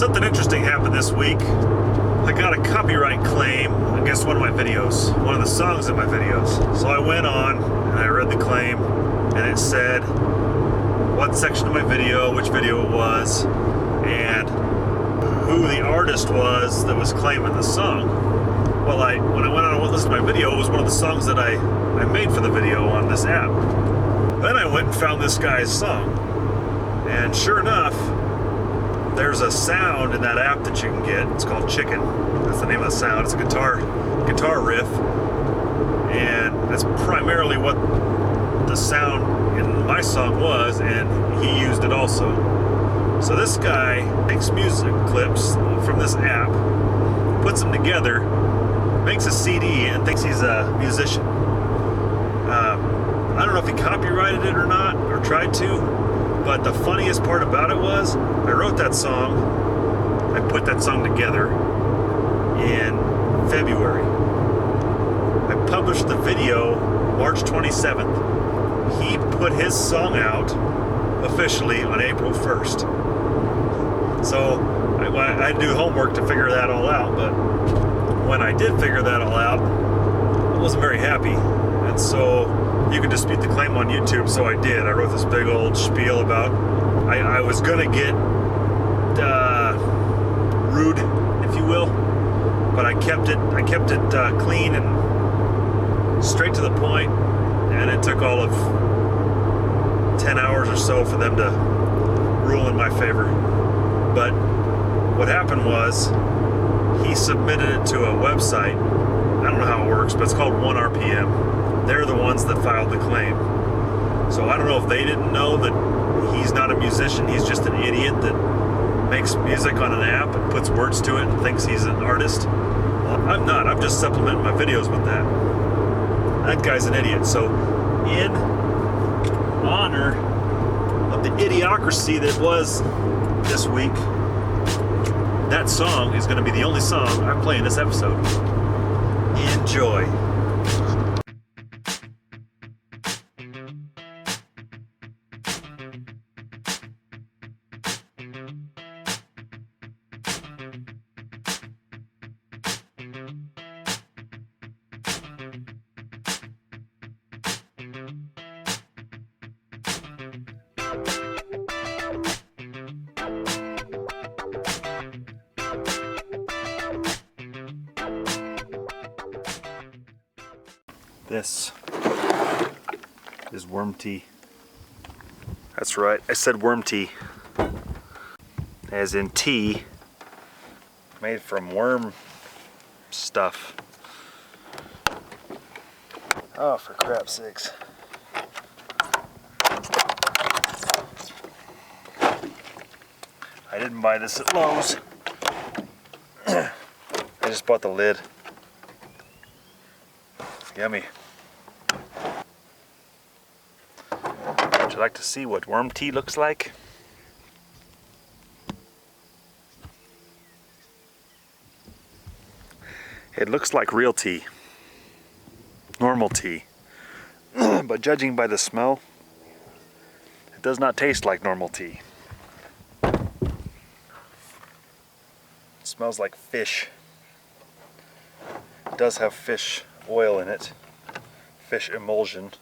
Something interesting happened this week. I got a copyright claim against one of my videos, one of the songs in my videos. So I went on and I read the claim, and it said what section of my video, which video it was, and who the artist was that was claiming the song. Well, when I went on and listened to my video, it was one of the songs that I made for the video on this app. Then I went and found this guy's song, and sure enough, there's a sound in that app that you can get. It's called Chicken. That's the name of the sound. It's a guitar riff, and that's primarily what the sound in my song was, and he used it also. So this guy takes music clips from this app, puts them together, makes a CD, and thinks he's a musician. I don't know if he copyrighted it or not, or tried to. But the funniest part about it was, I wrote that song, I put that song together in February. I published the video March 27th. He put his song out officially on April 1st. So I had to do homework to figure that all out, but when I did figure that all out, I wasn't very happy. And so you could dispute the claim on YouTube, so I did. I wrote this big old spiel about I was gonna get rude, if you will, but I kept it clean and straight to the point, and it took all of 10 hours or so for them to rule in my favor. But what happened was, he submitted it to a website. I don't know how it works, but it's called 1RPM. They're the ones that filed the claim. So I don't know if they didn't know that he's not a musician, he's just an idiot that makes music on an app and puts words to it and thinks he's an artist. Well, I'm not. I'm just supplementing my videos with that. That guy's an idiot. So in honor of the idiocracy that was this week, that song is going to be the only song I play in this episode. Enjoy. This is worm tea. That's right, I said worm tea. As in tea made from worm stuff. Oh, for crap's sakes. I didn't buy this at Lowe's. I just bought the lid. Yummy. Would you like to see what worm tea looks like? It looks like real tea. Normal tea. But judging by the smell, it does not taste like normal tea. It smells like fish. It does have fish oil in it, fish emulsion.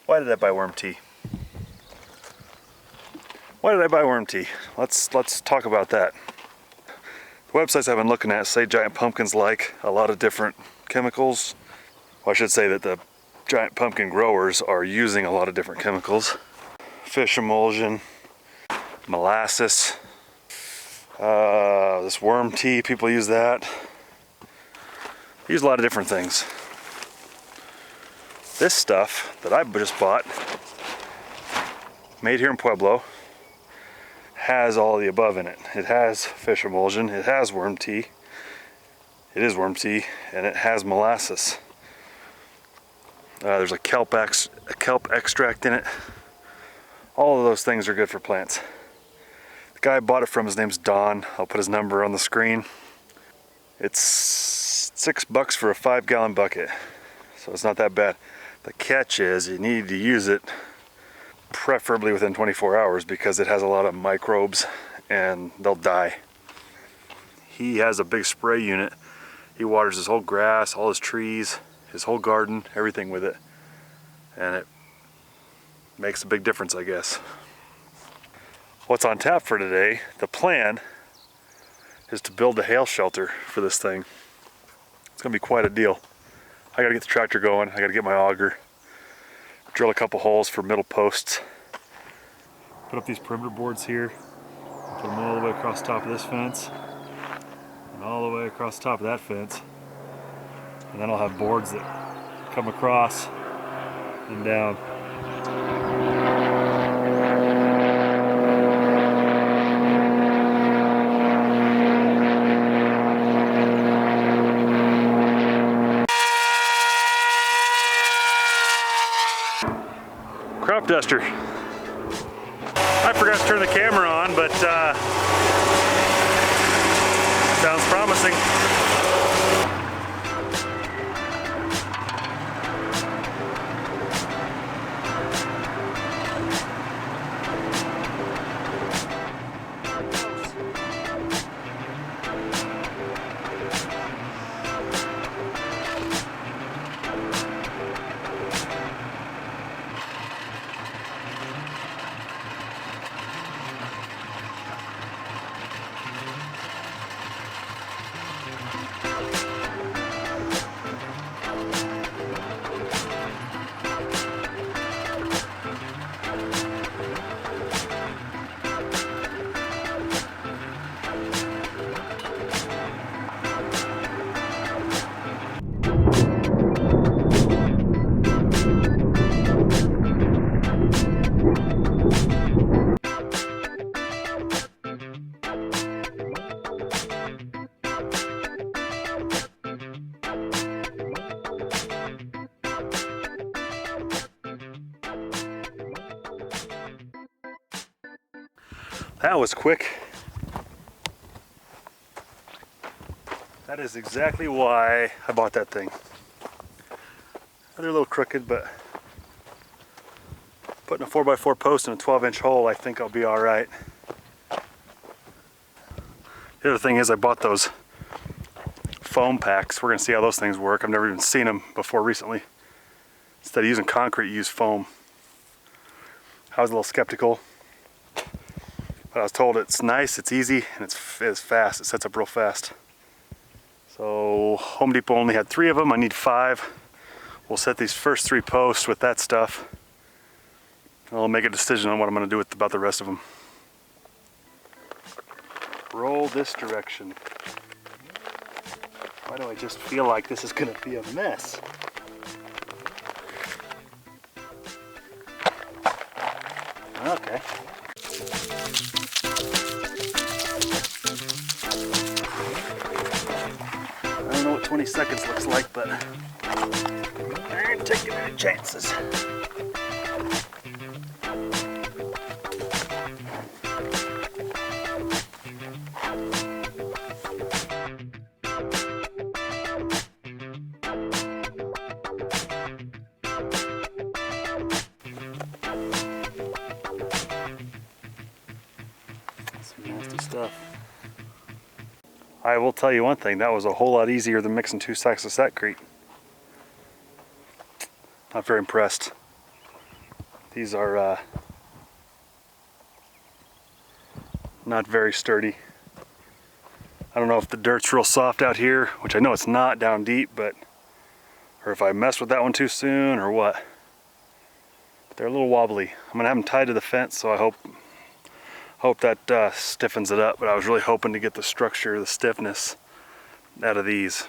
Why did I buy worm tea? Why did I buy worm tea? Let's talk about that. The websites I've been looking at say giant pumpkins like a lot of different chemicals. Well, I should say that the giant pumpkin growers are using a lot of different chemicals. Fish emulsion, molasses, this worm tea, people use that. They use a lot of different things. This stuff that I just bought, made here in Pueblo, has all of the above in it. It has fish emulsion, it has worm tea, it is worm tea, and it has molasses. There's a kelp extract in it. All of those things are good for plants. The guy I bought it from, his name's Don. I'll put his number on the screen. It's $6 for a 5-gallon bucket. So so it's not that bad. The catch is you need to use it preferably within 24 hours because it has a lot of microbes and they'll die. He has a big spray unit. He waters his whole grass, all his trees, his whole garden, everything with it. And it makes a big difference, I guess. What's on tap for today, the plan is to build a hail shelter for this thing. It's gonna be quite a deal. I gotta get the tractor going, I gotta get my auger, drill a couple holes for middle posts. Put up these perimeter boards here, put them all the way across the top of this fence, and all the way across the top of that fence. And then I'll have boards that come across and down. Crop duster. I forgot to turn the camera on, but sounds promising. That was quick. That is exactly why I bought that thing. They're a little crooked, but putting a 4x4 post in a 12-inch hole, I think I'll be all right. The other thing is I bought those foam packs. We're gonna see how those things work. I've never even seen them before recently. Instead of using concrete, you use foam. I was a little skeptical, but I was told it's nice, it's easy, and it's fast. It sets up real fast. So Home Depot only had 3 of them. I need 5. We'll set these first 3 posts with that stuff. I'll make a decision on what I'm going to do with about the rest of them. Roll this direction. Why do I just feel like this is going to be a mess? Okay. I don't know what 20 seconds looks like, but I ain't taking any chances. Nasty stuff. I will tell you one thing, that was a whole lot easier than mixing 2 sacks of Sackcrete. Not very impressed. These are not very sturdy. I don't know if the dirt's real soft out here, which I know it's not down deep, but or if I messed with that one too soon or what. But they're a little wobbly. I'm gonna have them tied to the fence, so I hope that stiffens it up, but I was really hoping to get the structure, the stiffness out of these.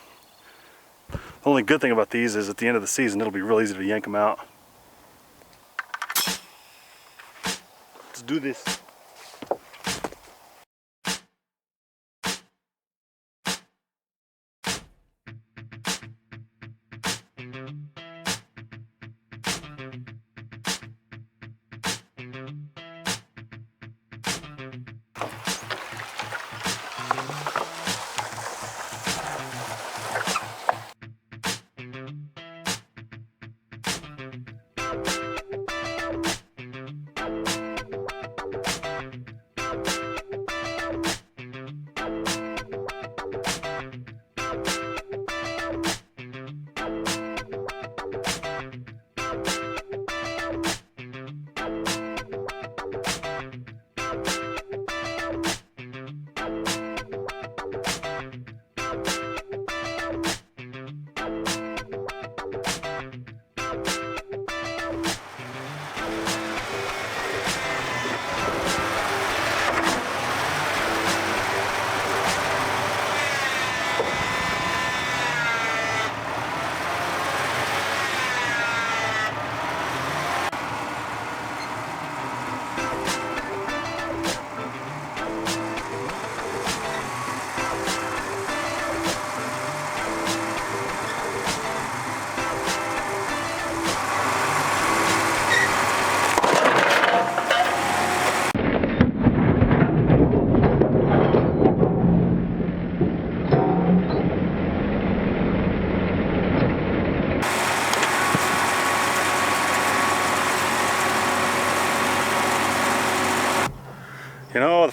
The only good thing about these is at the end of the season, it'll be real easy to yank them out. Let's do this.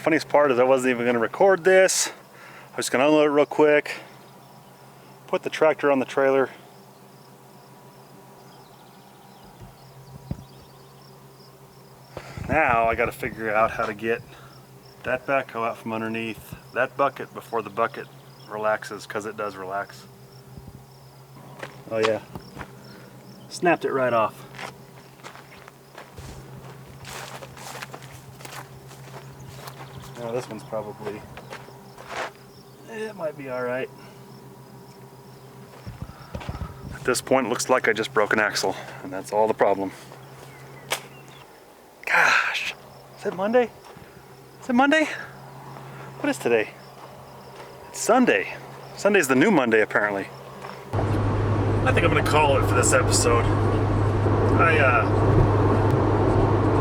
funniest part is I wasn't even going to record this. I was going to unload it real quick, put the tractor on the trailer. Now I got to figure out how to get that backhoe out from underneath that bucket before the bucket relaxes, because it does relax. Oh yeah, snapped it right off. Oh, this one's probably, it might be all right. At this point, it looks like I just broke an axle, and that's all the problem. Gosh, is it Monday? Is it Monday? What is today? It's Sunday. Sunday's the new Monday, apparently. I think I'm gonna call it for this episode.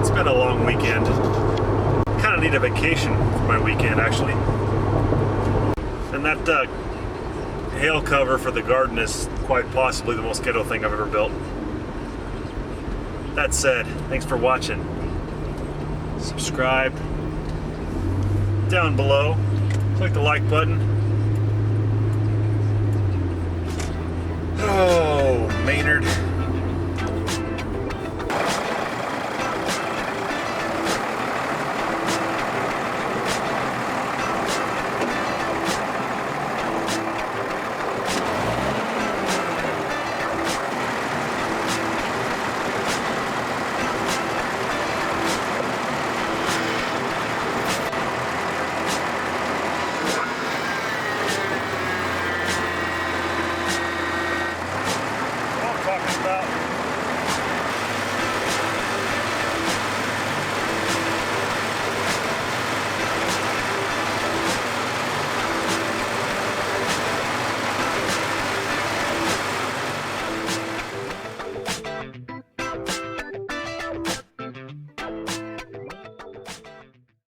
It's been a long weekend. Kind of need a vacation for my weekend, actually. And that hail cover for the garden is quite possibly the most ghetto thing I've ever built. That said, thanks for watching. Subscribe down below. Click the like button. Oh, Maynard.